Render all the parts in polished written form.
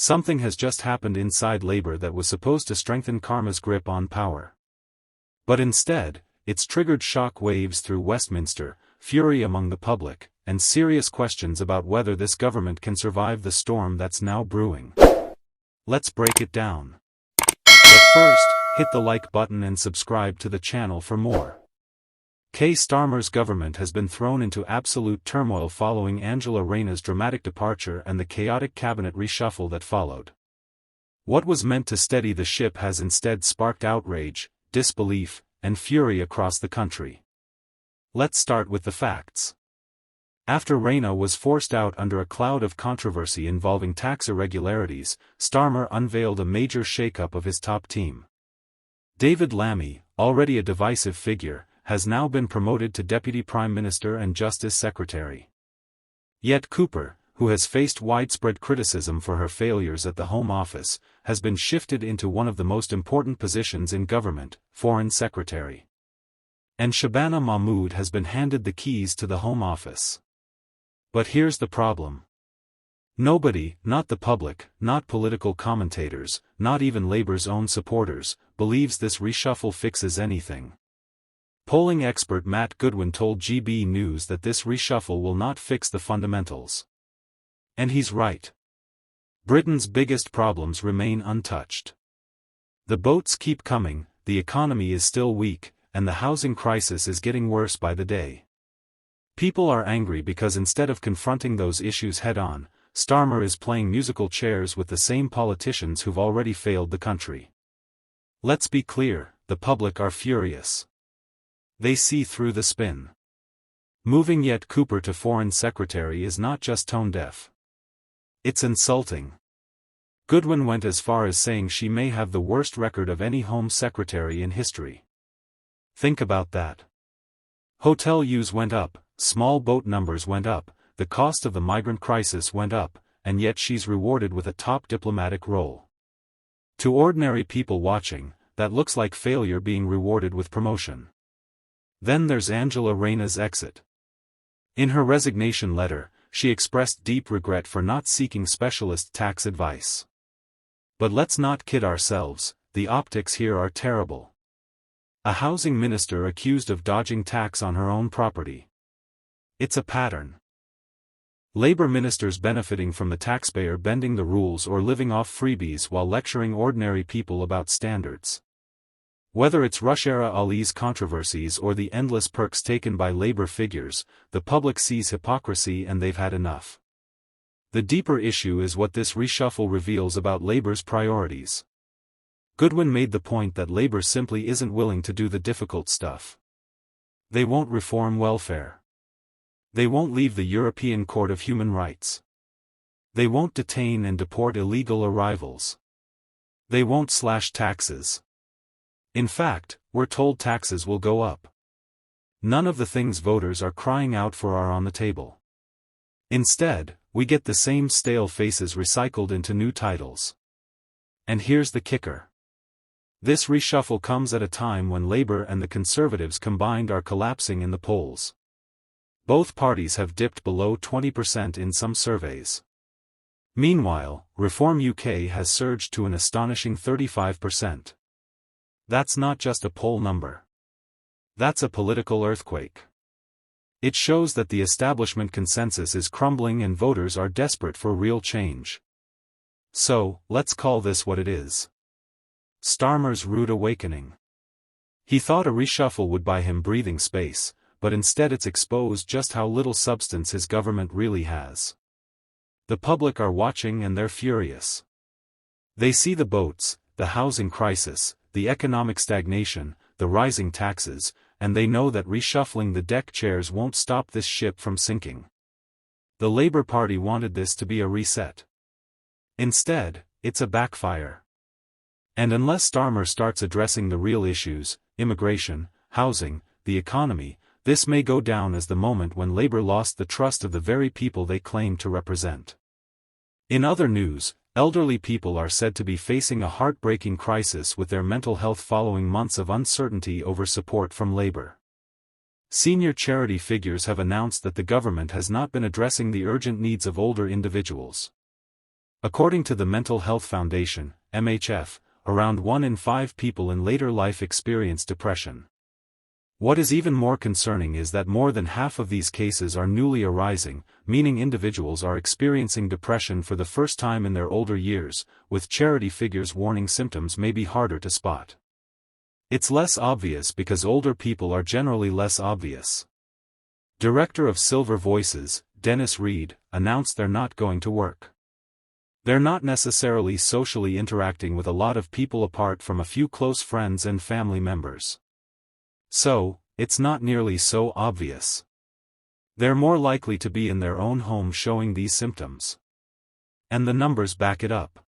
Something has just happened inside Labour that was supposed to strengthen Karma's grip on power. But instead, it's triggered shock waves through Westminster, fury among the public, and serious questions about whether this government can survive the storm that's now brewing. Let's break it down. But first, hit the like button and subscribe to the channel for more. Keir Starmer's government has been thrown into absolute turmoil following Angela Rayner's dramatic departure and the chaotic cabinet reshuffle that followed. What was meant to steady the ship has instead sparked outrage, disbelief, and fury across the country. Let's start with the facts. After Rayner was forced out under a cloud of controversy involving tax irregularities, Starmer unveiled a major shakeup of his top team. David Lammy, already a divisive figure, has now been promoted to Deputy Prime Minister and Justice Secretary. Yet Cooper, who has faced widespread criticism for her failures at the Home Office, has been shifted into one of the most important positions in government, Foreign Secretary. And Shabana Mahmood has been handed the keys to the Home Office. But here's the problem. Nobody, not the public, not political commentators, not even Labour's own supporters, believes this reshuffle fixes anything. Polling expert Matt Goodwin told GB News that this reshuffle will not fix the fundamentals. And he's right. Britain's biggest problems remain untouched. The boats keep coming, the economy is still weak, and the housing crisis is getting worse by the day. People are angry because instead of confronting those issues head-on, Starmer is playing musical chairs with the same politicians who've already failed the country. Let's be clear, the public are furious. They see through the spin. Moving yet Cooper to Foreign Secretary is not just tone-deaf. It's insulting. Goodwin went as far as saying she may have the worst record of any Home Secretary in history. Think about that. Hotel use went up, small boat numbers went up, the cost of the migrant crisis went up, and yet she's rewarded with a top diplomatic role. To ordinary people watching, that looks like failure being rewarded with promotion. Then there's Angela Rayner's exit. In her resignation letter, she expressed deep regret for not seeking specialist tax advice. But let's not kid ourselves, the optics here are terrible. A housing minister accused of dodging tax on her own property. It's a pattern. Labour ministers benefiting from the taxpayer bending the rules or living off freebies while lecturing ordinary people about standards. Whether it's Rush-era Ali's controversies or the endless perks taken by Labour figures, the public sees hypocrisy and they've had enough. The deeper issue is what this reshuffle reveals about Labour's priorities. Goodwin made the point that Labour simply isn't willing to do the difficult stuff. They won't reform welfare. They won't leave the European Court of Human Rights. They won't detain and deport illegal arrivals. They won't slash taxes. In fact, we're told taxes will go up. None of the things voters are crying out for are on the table. Instead, we get the same stale faces recycled into new titles. And here's the kicker. This reshuffle comes at a time when Labour and the Conservatives combined are collapsing in the polls. Both parties have dipped below 20% in some surveys. Meanwhile, Reform UK has surged to an astonishing 35%. That's not just a poll number. That's a political earthquake. It shows that the establishment consensus is crumbling and voters are desperate for real change. So, let's call this what it is. Starmer's rude awakening. He thought a reshuffle would buy him breathing space, but instead it's exposed just how little substance his government really has. The public are watching and they're furious. They see the boats, the housing crisis, the economic stagnation, the rising taxes, and they know that reshuffling the deck chairs won't stop this ship from sinking. The Labour Party wanted this to be a reset. Instead, it's a backfire. And unless Starmer starts addressing the real issues, immigration, housing, the economy, this may go down as the moment when Labour lost the trust of the very people they claim to represent. In other news, elderly people are said to be facing a heartbreaking crisis with their mental health following months of uncertainty over support from Labour. Senior charity figures have announced that the government has not been addressing the urgent needs of older individuals. According to the Mental Health Foundation, MHF, around 1 in 5 people in later life experience depression. What is even more concerning is that more than half of these cases are newly arising, meaning individuals are experiencing depression for the first time in their older years, with charity figures warning symptoms may be harder to spot. It's less obvious because older people are generally less obvious. Director of Silver Voices, Dennis Reed, announced they're not going to work. They're not necessarily socially interacting with a lot of people apart from a few close friends and family members. So, it's not nearly so obvious. They're more likely to be in their own home showing these symptoms. And the numbers back it up.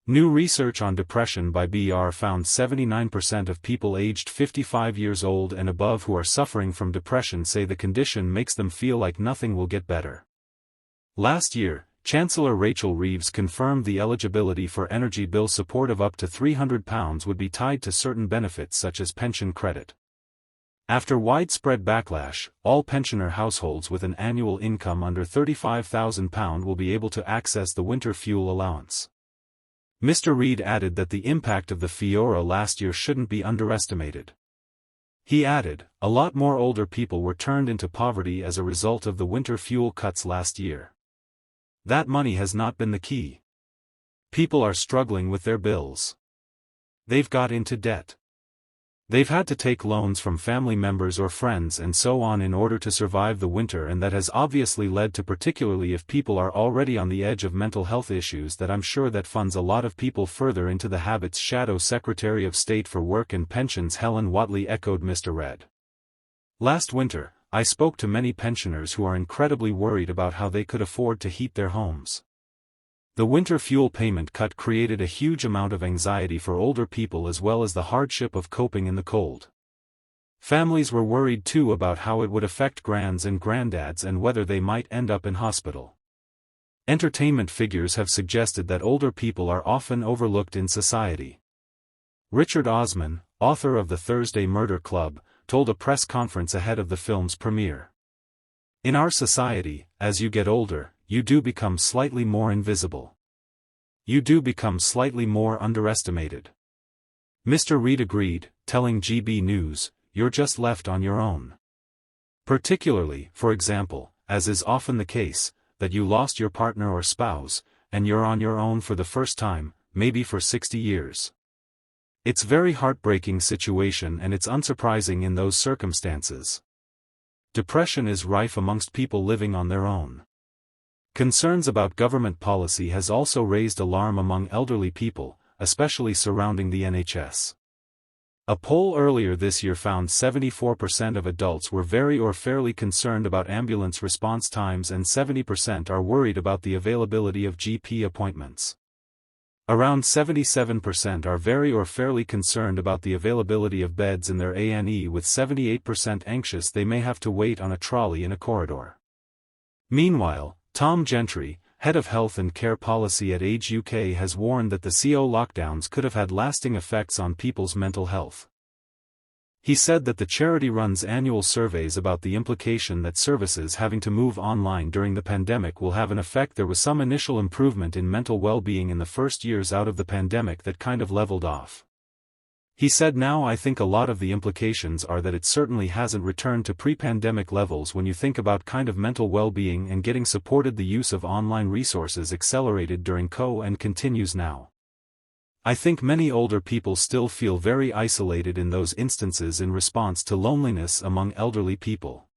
New research on depression by BR found 79% of people aged 55 years old and above who are suffering from depression say the condition makes them feel like nothing will get better. Last year, Chancellor Rachel Reeves confirmed the eligibility for energy bill support of up to £300 would be tied to certain benefits such as pension credit. After widespread backlash, all pensioner households with an annual income under £35,000 will be able to access the winter fuel allowance. Mr. Reed added that the impact of the Fiora last year shouldn't be underestimated. He added, a lot more older people were turned into poverty as a result of the winter fuel cuts last year. That money has not been the key. People are struggling with their bills. They've got into debt. They've had to take loans from family members or friends and so on in order to survive the winter, and that has obviously led to, particularly if people are already on the edge of mental health issues, that I'm sure that funds a lot of people further into the habits. Shadow Secretary of State for Work and Pensions Helen Whatley echoed Mr. Reid. Last winter, I spoke to many pensioners who are incredibly worried about how they could afford to heat their homes. The winter fuel payment cut created a huge amount of anxiety for older people as well as the hardship of coping in the cold. Families were worried too about how it would affect grands and granddads and whether they might end up in hospital. Entertainment figures have suggested that older people are often overlooked in society. Richard Osman, author of The Thursday Murder Club, told a press conference ahead of the film's premiere. In our society, as you get older, you do become slightly more invisible. You do become slightly more underestimated. Mr. Reed agreed, telling GB News, you're just left on your own. Particularly, for example, as is often the case, that you lost your partner or spouse, and you're on your own for the first time, maybe for 60 years. It's a very heartbreaking situation, and it's unsurprising in those circumstances. Depression is rife amongst people living on their own. Concerns about government policy has also raised alarm among elderly people, especially surrounding the NHS. A poll earlier this year found 74% of adults were very or fairly concerned about ambulance response times and 70% are worried about the availability of GP appointments. Around 77% are very or fairly concerned about the availability of beds in their A&E, with 78% anxious they may have to wait on a trolley in a corridor. Meanwhile, Tom Gentry, head of health and care policy at Age UK, has warned that the CO lockdowns could have had lasting effects on people's mental health. He said that the charity runs annual surveys about the implication that services having to move online during the pandemic will have an effect. There was some initial improvement in mental well-being in the first years out of the pandemic that kind of leveled off. He said, now I think a lot of the implications are that it certainly hasn't returned to pre-pandemic levels when you think about kind of mental well-being and getting supported. The use of online resources accelerated during COVID and continues now. I think many older people still feel very isolated in those instances in response to loneliness among elderly people.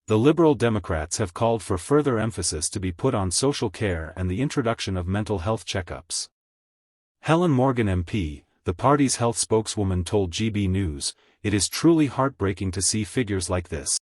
The Liberal Democrats have called for further emphasis to be put on social care and the introduction of mental health checkups. Helen Morgan MP, the party's health spokeswoman, told GB News, "It is truly heartbreaking to see figures like this.